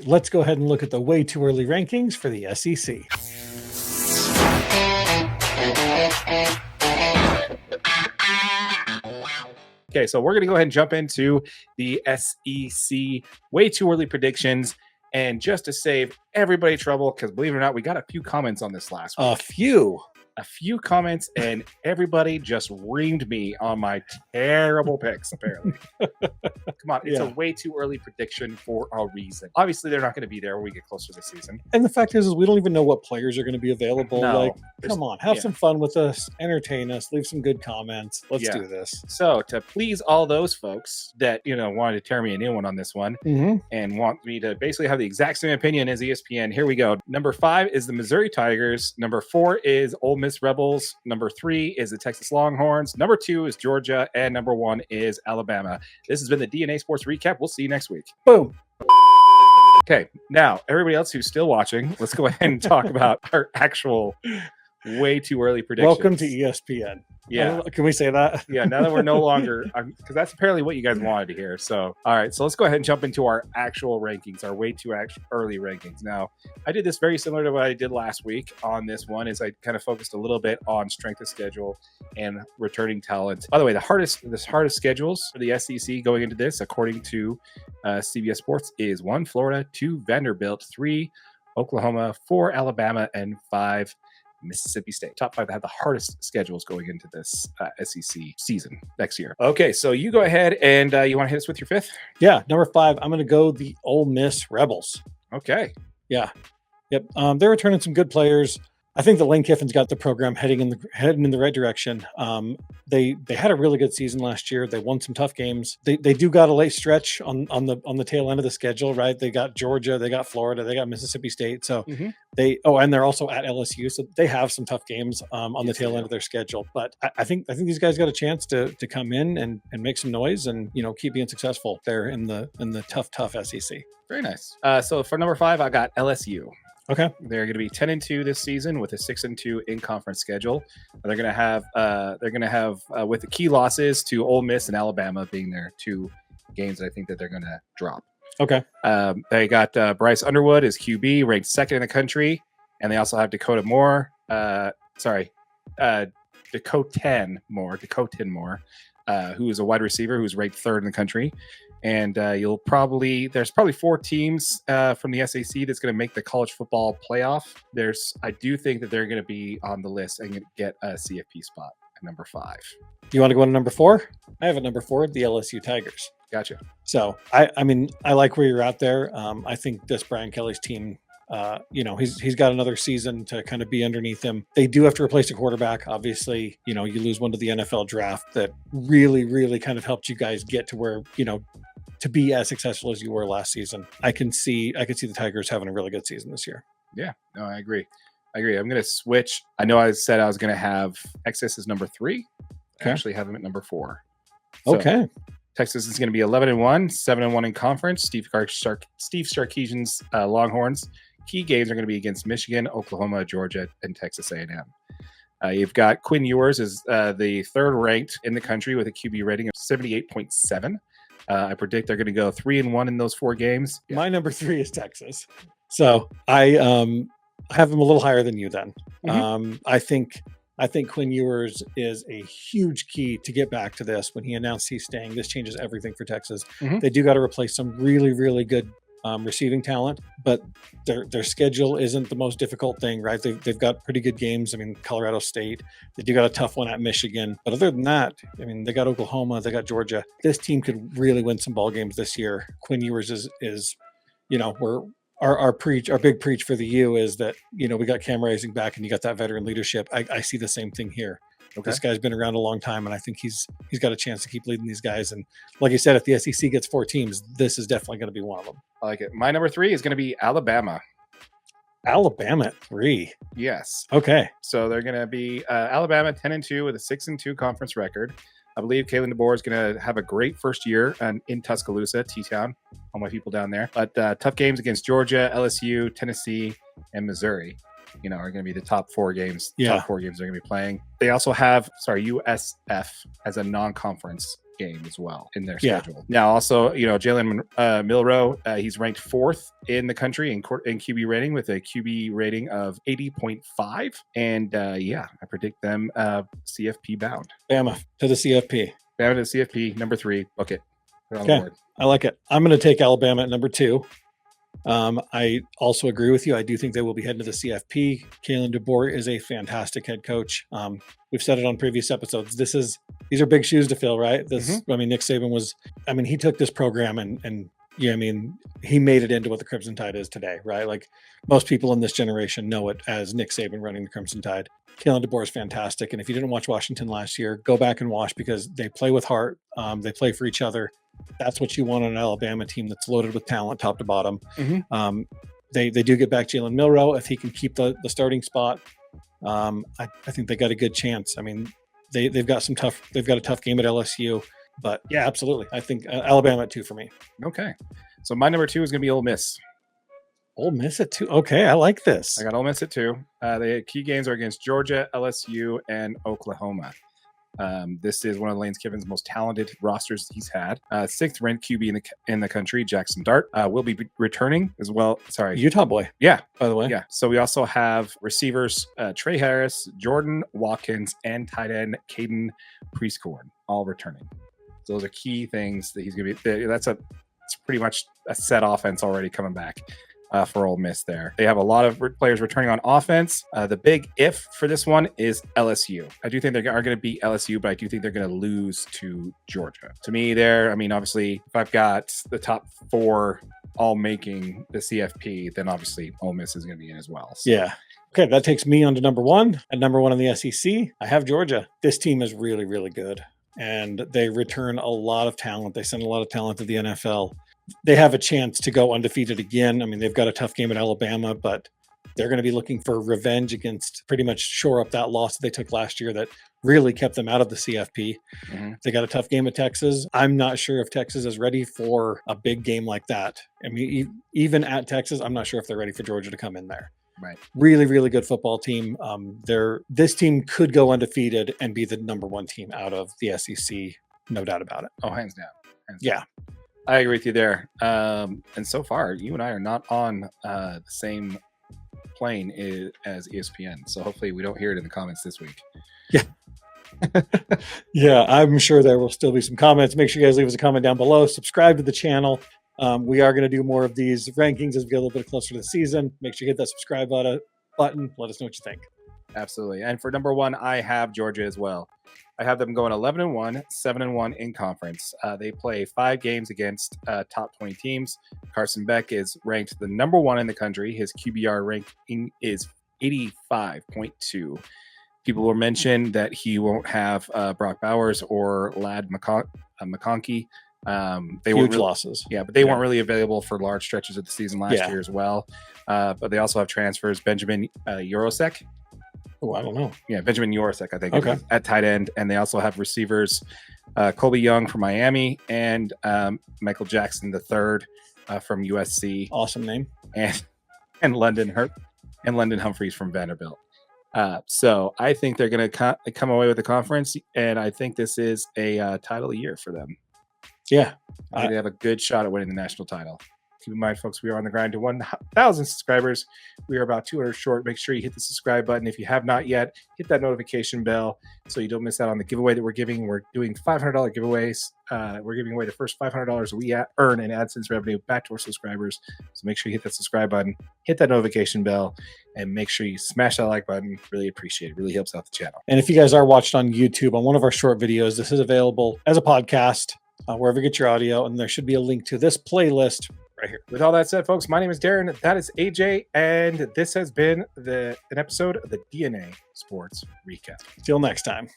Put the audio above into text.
Let's go ahead and look at the way too early rankings for the SEC. Okay, so we're going to go ahead and jump into the SEC way too early predictions. And just to save everybody trouble, because believe it or not, we got a few comments on this last week. A few comments, and everybody just reamed me on my terrible picks, apparently. Come on, it's a way too early prediction for a reason. Obviously, they're not going to be there when we get closer to the season. And the fact is we don't even know what players are going to be available. No, come on, have some fun with us, entertain us, leave some good comments. Let's do this. So to please all those folks that, wanted to tear me a new one on this one and want me to basically have the exact same opinion as ESPN, here we go. Number 5 is the Missouri Tigers. Number 4 is Ole Miss Rebels. Number 3 is the Texas Longhorns. Number 2 is Georgia. And number 1 is Alabama. This has been the DNA Sports Recap. We'll see you next week. Boom. Okay, now everybody else who's still watching, let's go ahead and talk about our actual way too early predictions. Welcome to ESPN. Yeah. Can we say that? Yeah, now that we're no longer, because that's apparently what you guys wanted to hear. So, all right, so let's go ahead and jump into our actual rankings, our way too early rankings. Now, I did this very similar to what I did last week on this one, is I kind of focused a little bit on strength of schedule and returning talent. By the way, the hardest schedules for the SEC going into this, according to CBS Sports, is 1, Florida, 2, Vanderbilt, 3, Oklahoma, 4, Alabama, and 5, Mississippi State. Top 5 that have the hardest schedules going into this SEC season next year. Okay, so you go ahead and you want to hit us with your 5th? Yeah, number 5, I'm going to go the Ole Miss Rebels. Okay. Yeah. Yep. They're returning some good players. I think that Lane Kiffin's got the program heading in the right direction. They had a really good season last year. They won some tough games. They do got a late stretch on the tail end of the schedule, right? They got Georgia, they got Florida, they got Mississippi State. So and they're also at LSU, so they have some tough games on the tail end of their schedule. But I think these guys got a chance to come in and make some noise and keep being successful there in the tough SEC. Very nice. So for number 5, I got LSU. Okay. They're going to be 10-2 this season with a 6-2 in conference schedule. They're going to have with the key losses to Ole Miss and Alabama being their 2 games that I think that they're going to drop. Okay. They got Bryce Underwood as QB, ranked 2nd in the country, and they also have Dakota Moore, who is a wide receiver who's ranked 3rd in the country. And there's probably 4 teams from the SEC that's going to make the college football playoff. I do think that they're going to be on the list and get a CFP spot at number 5. You want to go to number 4? I have a number 4, the LSU Tigers. Gotcha. So I mean, I like where you're at there. I think this Brian Kelly's team, he's got another season to kind of be underneath him. They do have to replace a quarterback. Obviously, you lose one to the NFL draft that really, really kind of helped you guys get to where, to be as successful as you were last season. I can see the Tigers having a really good season this year. Yeah, no, I agree. I'm going to switch. I know I said I was going to have Texas as number 3. I actually have them at number 4. So okay. Texas is going to be 11-1, 7-1 in conference. Steve Sarkisian's Longhorns. Key games are going to be against Michigan, Oklahoma, Georgia, and Texas A&M. You've got Quinn Ewers is the 3rd ranked in the country with a QB rating of 78.7. I predict they're going to go 3-1 in those 4 games. Yeah. My number 3 is Texas. So I have them a little higher than you then. I think Quinn Ewers is a huge key to get back to this. When he announced he's staying, this changes everything for Texas. They do got to replace some really, really good receiving talent, but their schedule isn't the most difficult thing, right? They've got pretty good games. I mean, Colorado State, they do got a tough one at Michigan, but other than that, I mean, they got Oklahoma, they got Georgia. This team could really win some ball games this year. Quinn Ewers is our big preach for the U is that, we got Cam Rising back and you got that veteran leadership. I see the same thing here. Okay. This guy's been around a long time, and I think he's got a chance to keep leading these guys. And like you said, if the SEC gets 4 teams, this is definitely going to be one of them. I like it. My number 3 is going to be Alabama. Alabama at 3. Yes. Okay. So they're going to be Alabama 10-2 with a 6-2 conference record. I believe Kalen DeBoer is going to have a great first year in Tuscaloosa, T-Town, all my people down there. But tough games against Georgia, LSU, Tennessee, and Missouri. Are going to be the top 4 games. Yeah. Top 4 games they're going to be playing. They also have, USF as a non-conference game as well in their Yeah. schedule. Now, also, Jalen Milroe, he's ranked 4th in the country in QB rating with a QB rating of 80.5. And I predict them CFP bound. Bama to the CFP. Bama to the CFP, number 3. Book it. Put it on the Okay. board. I like it. I'm going to take Alabama at number 2. I also agree with you. I do think they will be heading to the CFP. Kalen DeBoer is a fantastic head coach. We've said it on previous episodes. These are big shoes to fill, right? Nick Saban he took this program and he made it into what the Crimson Tide is today, right? Like most people in this generation know it as Nick Saban running the Crimson Tide. Kalen DeBoer is fantastic. And if you didn't watch Washington last year, go back and watch because they play with heart. They play for each other. That's what you want on an Alabama team that's loaded with talent, top to bottom. Mm-hmm. They do get back Jalen Milroe if he can keep the starting spot. I think they got a good chance. I mean, they've got a tough game at LSU, but yeah, absolutely. I think Alabama at 2 for me. Okay, so my number 2 is going to be Ole Miss. Ole Miss at 2. Okay, I like this. I got Ole Miss at 2. The key games are against Georgia, LSU, and Oklahoma. This is one of Lane Kiffin's most talented rosters he's had. 6th ranked QB in the country, Jackson Dart, will be returning as well. Sorry, Utah boy. Yeah, by the way. Yeah. So we also have receivers Trey Harris, Jordan Watkins, and tight end Caden Prieskorn all returning. So those are key things that he's going to be. It's pretty much a set offense already coming back. For Ole Miss there. They have a lot of players returning on offense. The big if for this one is LSU. I do think they are going to beat LSU, but I do think they're going to lose to Georgia. To me obviously, if I've got the top 4 all making the CFP, then obviously Ole Miss is going to be in as well. So. Yeah. Okay, that takes me on to number 1. At number 1 in the SEC, I have Georgia. This team is really, really good. And they return a lot of talent. They send a lot of talent to the NFL. They have a chance to go undefeated again. I mean, they've got a tough game at Alabama, but they're going to be looking for revenge against pretty much shore up that loss that they took last year that really kept them out of the CFP. Mm-hmm. They got a tough game at Texas. I'm not sure if Texas is ready for a big game like that. I mean, even at Texas, I'm not sure if they're ready for Georgia to come in there. Right. Really, really good football team. This team could go undefeated and be the number 1 team out of the SEC. No doubt about it. Oh, hands down. Yeah. I agree with you there. And so far, you and I are not on the same plane as ESPN. So hopefully we don't hear it in the comments this week. Yeah. Yeah, I'm sure there will still be some comments. Make sure you guys leave us a comment down below. Subscribe to the channel. We are going to do more of these rankings as we get a little bit closer to the season. Make sure you hit that subscribe button. Let us know what you think. Absolutely. And for number 1, I have Georgia as well. I have them going 11-1, 7-1 in conference. They play 5 games against top 20 teams. Carson Beck is ranked the number 1 in the country. His QBR ranking is 85.2. People will mention that he won't have Brock Bowers or Ladd McConkey. They Huge losses. Yeah, but they weren't really available for large stretches of the season last year as well. But they also have transfers. Benjamin Yorosek. Oh, I don't know. Yeah, Benjamin Yorosek, I think, okay, at tight end. And they also have receivers Colby Young from Miami and Michael Jackson III from USC. Awesome name. And London Humphreys from Vanderbilt. So I think they're going to come away with the conference, and I think this is a title year for them. Yeah. I think they have a good shot at winning the national title. Keep in mind, folks, we are on the grind to 1,000 subscribers. We are about 200 short. Make sure you hit the subscribe button. If you have not yet, hit that notification bell so you don't miss out on the giveaway that we're giving. We're doing $500 giveaways. We're giving away the first $500 we earn in AdSense revenue back to our subscribers. So make sure you hit that subscribe button, hit that notification bell, and make sure you smash that like button. Really appreciate it. Really helps out the channel. And if you guys are watching on YouTube on one of our short videos, this is available as a podcast wherever you get your audio, and there should be a link to this playlist right here. With all that said, folks, my name is Darren. That is AJ, and this has been an episode of the DNA Sports Recap. Till next time.